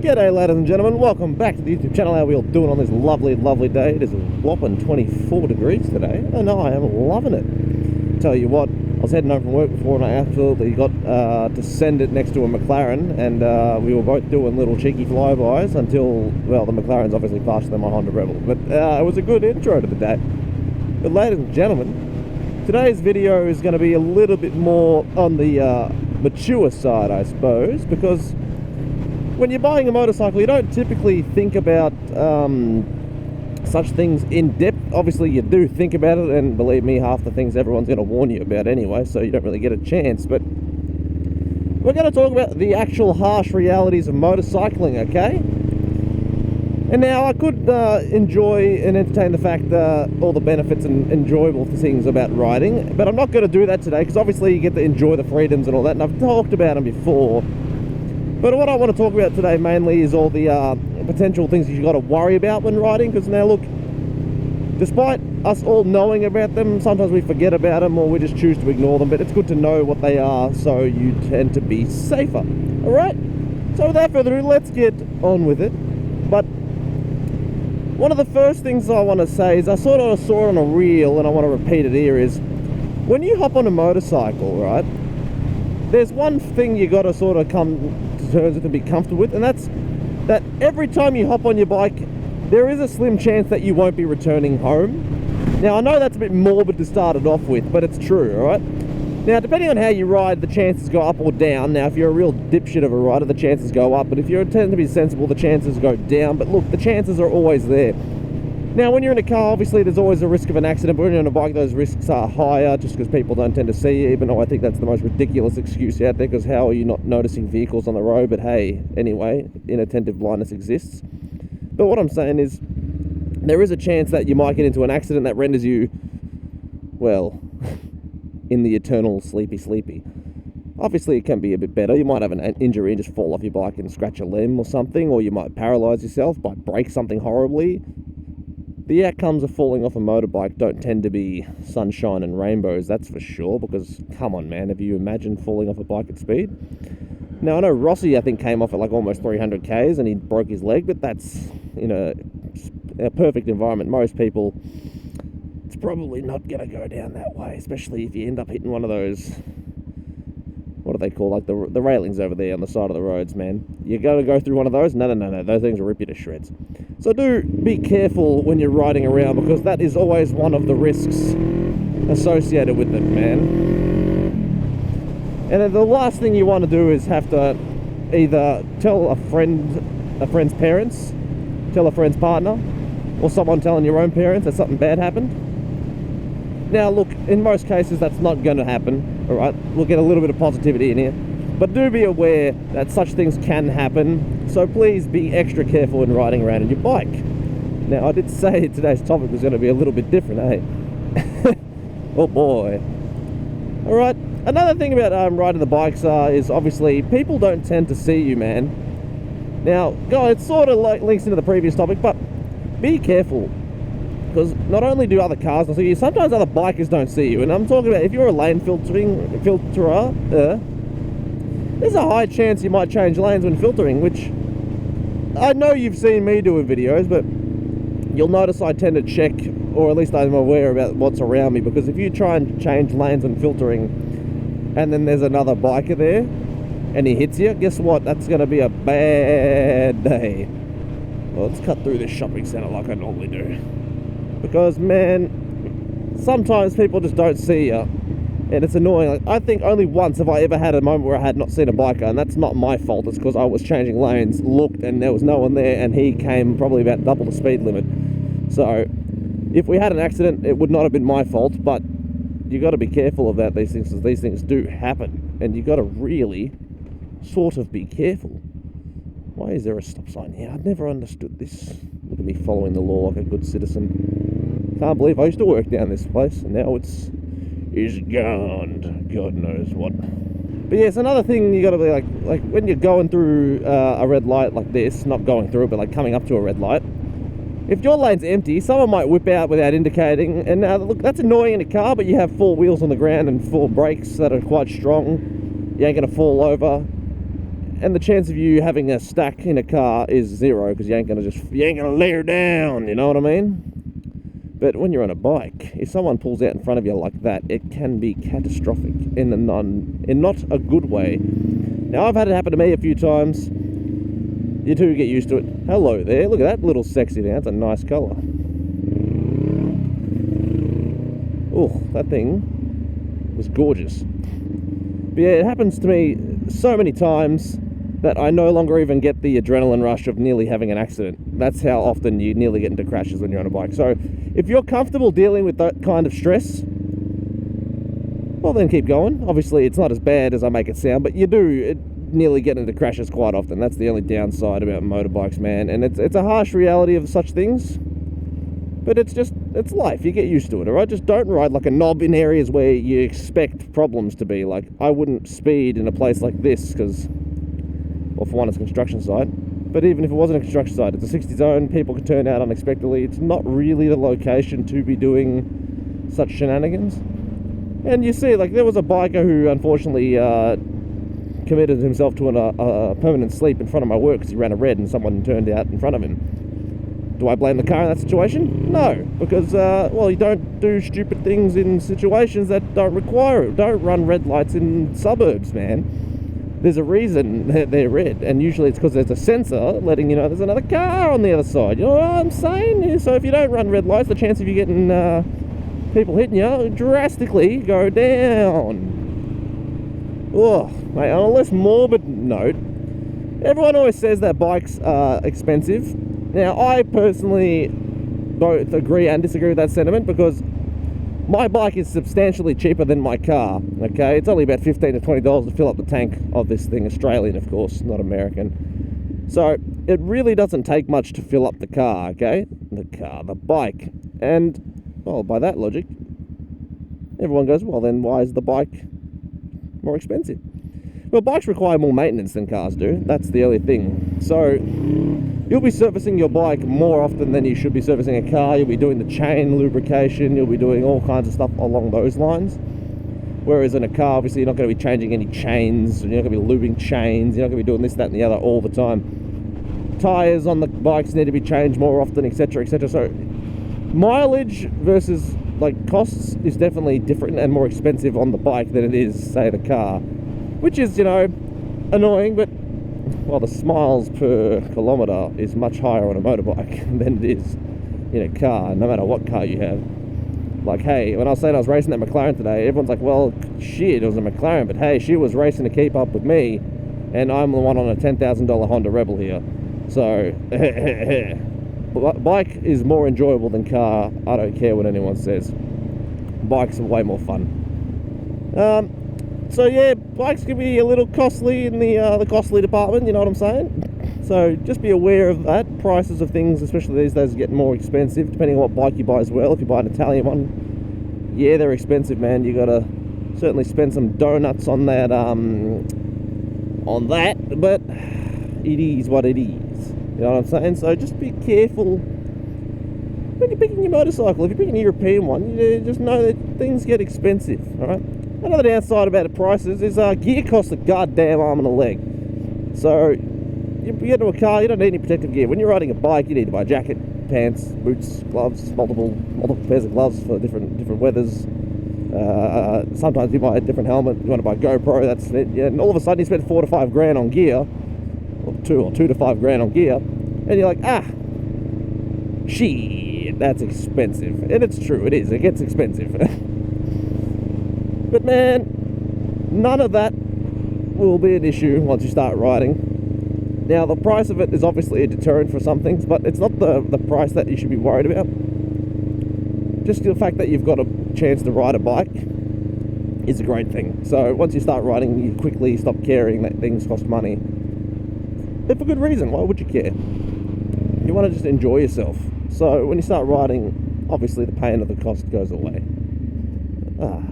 G'day ladies and gentlemen, welcome back to the YouTube channel. How are we all doing on this lovely, lovely day? It is a whopping 24 degrees today, and I am loving it. Tell you what, I was heading home from work before and I absolutely got to send it next to a McLaren, and we were both doing little cheeky flybys until, well, the McLaren's obviously faster than my Honda Rebel, but it was a good intro to the day. But ladies and gentlemen, today's video is going to be a little bit more on the mature side, I suppose, because when you're buying a motorcycle, you don't typically think about such things in depth. Obviously, you do think about it, and believe me, half the things everyone's going to warn you about anyway, so you don't really get a chance. But we're going to talk about the actual harsh realities of motorcycling, okay? And now, I could enjoy and entertain the fact all the benefits and enjoyable things about riding, but I'm not going to do that today, because obviously you get to enjoy the freedoms and all that, and I've talked about them before. But what I want to talk about today mainly is all the potential things you've got to worry about when riding, because now look, despite us all knowing about them, sometimes we forget about them or we just choose to ignore them, but it's good to know what they are so you tend to be safer. Alright? So without further ado, let's get on with it. But one of the first things I want to say is I sort of saw it on a reel, and I want to repeat it here, is when you hop on a motorcycle, right, there's one thing you got to sort of come to terms with and be comfortable with, and that's that every time you hop on your bike, there is a slim chance that you won't be returning home. Now, I know that's a bit morbid to start it off with, but it's true, alright? Now, depending on how you ride, the chances go up or down. Now, if you're a real dipshit of a rider, the chances go up, but if you tend to be sensible, the chances go down. But look, the chances are always there. Now, when you're in a car, obviously there's always a risk of an accident, but when you're on a bike, those risks are higher just because people don't tend to see you, even though I think that's the most ridiculous excuse out there, because how are you not noticing vehicles on the road? But hey, anyway, inattentive blindness exists. But what I'm saying is, there is a chance that you might get into an accident that renders you, well, in the eternal sleepy. Obviously, it can be a bit better. You might have an injury and just fall off your bike and scratch a limb or something, or you might paralyze yourself, might break something horribly. The outcomes of falling off a motorbike don't tend to be sunshine and rainbows, that's for sure, because, come on, man, have you imagined falling off a bike at speed? Now, I know Rossi, I think, came off at like almost 300 Ks and he broke his leg, but that's, in a perfect environment. Most people, it's probably not going to go down that way, especially if you end up hitting one of those, what do they call, like the railings over there on the side of the roads, man. You got to go through one of those? No, those things will rip you to shreds. So do be careful when you're riding around, because that is always one of the risks associated with it, man. And then the last thing you want to do is have to either tell a friend's parents, tell a friend's partner, or someone telling your own parents that something bad happened. Now look, in most cases that's not going to happen, alright? We'll get a little bit of positivity in here. But do be aware that such things can happen, so please be extra careful when riding around on your bike. Now, I did say today's topic was going to be a little bit different, eh? Oh boy. Alright, another thing about riding the bikes is obviously people don't tend to see you, man. Now, guys, it sort of links into the previous topic, but be careful. Because not only do other cars not see you, sometimes other bikers don't see you. And I'm talking about if you're a lane filterer, there's a high chance you might change lanes when filtering, which I know you've seen me do in videos, but you'll notice I tend to check, or at least I'm aware about what's around me, because if you try and change lanes when filtering and then there's another biker there and he hits you, guess what? That's going to be a bad day. Well, let's cut through this shopping centre like I normally do. Because, man, sometimes people just don't see you. And it's annoying. Like, I think only once have I ever had a moment where I had not seen a biker, and that's not my fault. It's because I was changing lanes, looked, and there was no one there, and he came probably about double the speed limit. So, if we had an accident, it would not have been my fault, but you got to be careful about these things, because these things do happen, and you got to really sort of be careful. Why is there a stop sign here? I've never understood this. Look at me following the law like a good citizen. Can't believe I used to work down this place, and now it's gone. God knows what. But yeah, it's another thing you got to be like when you're going through a red light like this, not going through it, but like coming up to a red light. If your lane's empty, someone might whip out without indicating, and look, that's annoying in a car, but you have four wheels on the ground and four brakes that are quite strong. You ain't gonna fall over. And the chance of you having a stack in a car is zero, because you ain't gonna lay her down, you know what I mean? But when you're on a bike, if someone pulls out in front of you like that, it can be catastrophic in not a good way. Now, I've had it happen to me a few times. You do get used to it. Hello there, look at that little sexy thing. That's a nice colour. Oh, that thing was gorgeous. But yeah, it happens to me so many times that I no longer even get the adrenaline rush of nearly having an accident. That's how often you nearly get into crashes when you're on a bike. So if you're comfortable dealing with that kind of stress, well, then keep going. Obviously, it's not as bad as I make it sound, but you do nearly get into crashes quite often. That's the only downside about motorbikes, man. And it's a harsh reality of such things, but it's life. You get used to it, all right? Just don't ride like a knob in areas where you expect problems to be. Like, I wouldn't speed in a place like this because, well, for one, it's a construction site. But even if it wasn't a construction site, it's a 60 zone. People can turn out unexpectedly. It's not really the location to be doing such shenanigans. And you see, like, there was a biker who unfortunately committed himself to a permanent sleep in front of my work because he ran a red and someone turned out in front of him. Do I blame the car in that situation? No, because, well, you don't do stupid things in situations that don't require it. Don't run red lights in suburbs, man. There's a reason they're red, and usually it's because there's a sensor letting you know there's another car on the other side. You know what I'm saying? So if you don't run red lights, the chance of you getting people hitting you drastically go down. Oh, mate, on a less morbid note, everyone always says that bikes are expensive. Now, I personally both agree and disagree with that sentiment, because my bike is substantially cheaper than my car, okay? It's only about $15 to $20 to fill up the tank of this thing, Australian, of course, not American. So, it really doesn't take much to fill up the car, okay? The bike. And, well, by that logic, everyone goes, well, then why is the bike more expensive? Well, bikes require more maintenance than cars do. That's the only thing. So, you'll be servicing your bike more often than you should be servicing a car. You'll be doing the chain lubrication. You'll be doing all kinds of stuff along those lines. Whereas in a car, obviously, you're not going to be changing any chains. You're not going to be lubing chains. You're not going to be doing this, that, and the other all the time. Tires on the bikes need to be changed more often, etc., etc. So, mileage versus, like, costs is definitely different and more expensive on the bike than it is, say, the car. Which is, you know, annoying, but, well, the miles per kilometre is much higher on a motorbike than it is in a car, no matter what car you have. Like, hey, when I was saying I was racing that McLaren today, everyone's like, well, shit, it was a McLaren, but hey, she was racing to keep up with me, and I'm the one on a $10,000 Honda Rebel here. So, bike is more enjoyable than car. I don't care what anyone says. Bikes are way more fun. So yeah, bikes can be a little costly in the costly department, you know what I'm saying? So just be aware of that. Prices of things, especially these days, are getting more expensive, depending on what bike you buy as well. If you buy an Italian one, yeah, they're expensive, man. You gotta certainly spend some donuts on that, but it is what it is. You know what I'm saying? So just be careful when you're picking your motorcycle. If you're picking a European one, you just know that things get expensive, alright? Another downside about the prices is gear costs a goddamn arm and a leg. So, you get into a car, you don't need any protective gear. When you're riding a bike, you need to buy a jacket, pants, boots, gloves, multiple pairs of gloves for different weathers. Sometimes you buy a different helmet. You want to buy a GoPro, that's it. Yeah, and all of a sudden you spend $4 to $5 grand on gear, or $2 to $5 grand on gear, and you're like, shit, that's expensive. And it's true, it is. It gets expensive. But man, none of that will be an issue once you start riding. Now, the price of it is obviously a deterrent for some things, but it's not the price that you should be worried about. Just the fact that you've got a chance to ride a bike is a great thing. So once you start riding, you quickly stop caring that things cost money. But for good reason. Why would you care? You want to just enjoy yourself. So when you start riding, obviously the pain of the cost goes away. Oh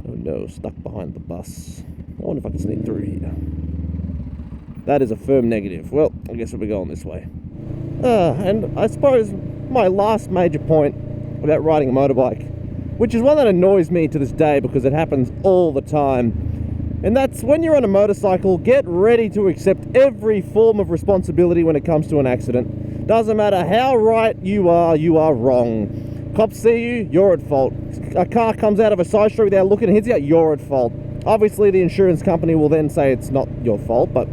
no, stuck behind the bus. I wonder if I can sneak through here. That is a firm negative. Well, I guess we'll be going this way. And I suppose my last major point about riding a motorbike, which is one that annoys me to this day because it happens all the time, And that's when you're on a motorcycle, get ready to accept every form of responsibility when it comes to an accident. Doesn't matter how right you are wrong. Cops see you, you're at fault. A car comes out of a side street without looking and hits you, you're at fault. Obviously the insurance company will then say it's not your fault, but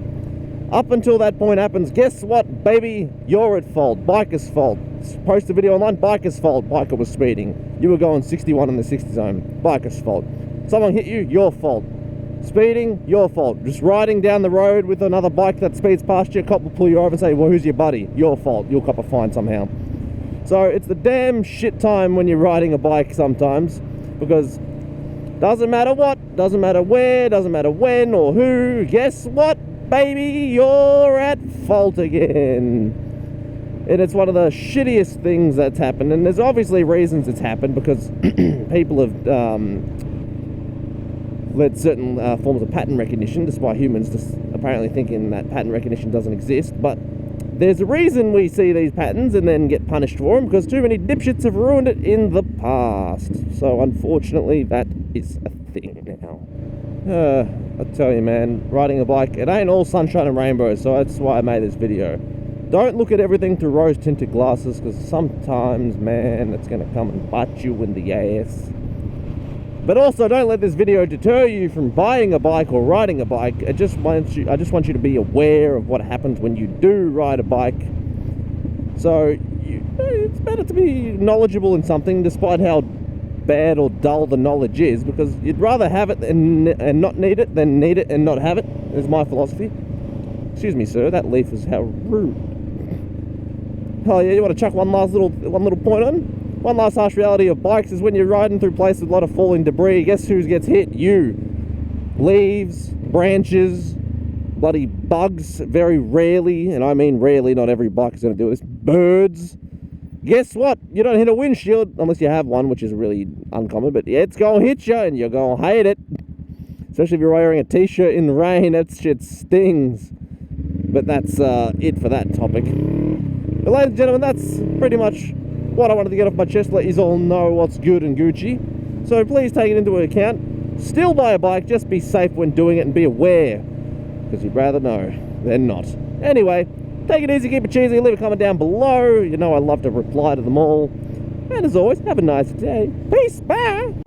up until that point happens, guess what, baby? You're at fault. Biker's fault. Post a video online, biker's fault. Biker was speeding. You were going 61 in the 60 zone. Biker's fault. Someone hit you, your fault. Speeding, your fault. Just riding down the road with another bike that speeds past you, a cop will pull you over and say, well, who's your buddy? Your fault. You'll cop a fine somehow. So it's the damn shit time when you're riding a bike sometimes, because doesn't matter what, doesn't matter where, doesn't matter when or who, guess what, baby? You're at fault again. And it's one of the shittiest things that's happened, and there's obviously reasons it's happened, because people have led certain forms of pattern recognition, despite humans just apparently thinking that pattern recognition doesn't exist. But there's a reason we see these patterns and then get punished for them, because too many dipshits have ruined it in the past. So unfortunately, that is a thing now. I tell you, man, riding a bike, it ain't all sunshine and rainbows, so that's why I made this video. Don't look at everything through rose-tinted glasses, because sometimes, man, it's going to come and bite you in the ass. But also, don't let this video deter you from buying a bike or riding a bike. I just want you to be aware of what happens when you do ride a bike. So, it's better to be knowledgeable in something, despite how bad or dull the knowledge is, because you'd rather have it and not need it than need it and not have it, is my philosophy. Excuse me, sir, that leaf is how rude. Oh yeah, you want to chuck one little point on? One last harsh reality of bikes is when you're riding through places with a lot of falling debris, guess who gets hit? You. Leaves, branches, bloody bugs, very rarely, and I mean rarely, not every bike is going to do this, birds. Guess what? You don't hit a windshield, unless you have one, which is really uncommon, but yeah, it's going to hit you and you're going to hate it. Especially if you're wearing a t-shirt in the rain, that shit stings. But that's it for that topic. But ladies and gentlemen, that's pretty much what I wanted to get off my chest, let you all know what's good and Gucci. So please take it into account. Still buy a bike, just be safe when doing it and be aware, because you'd rather know than not. Anyway, take it easy, keep it cheesy, leave a comment down below. You know I love to reply to them all. And as always, have a nice day. Peace, bye!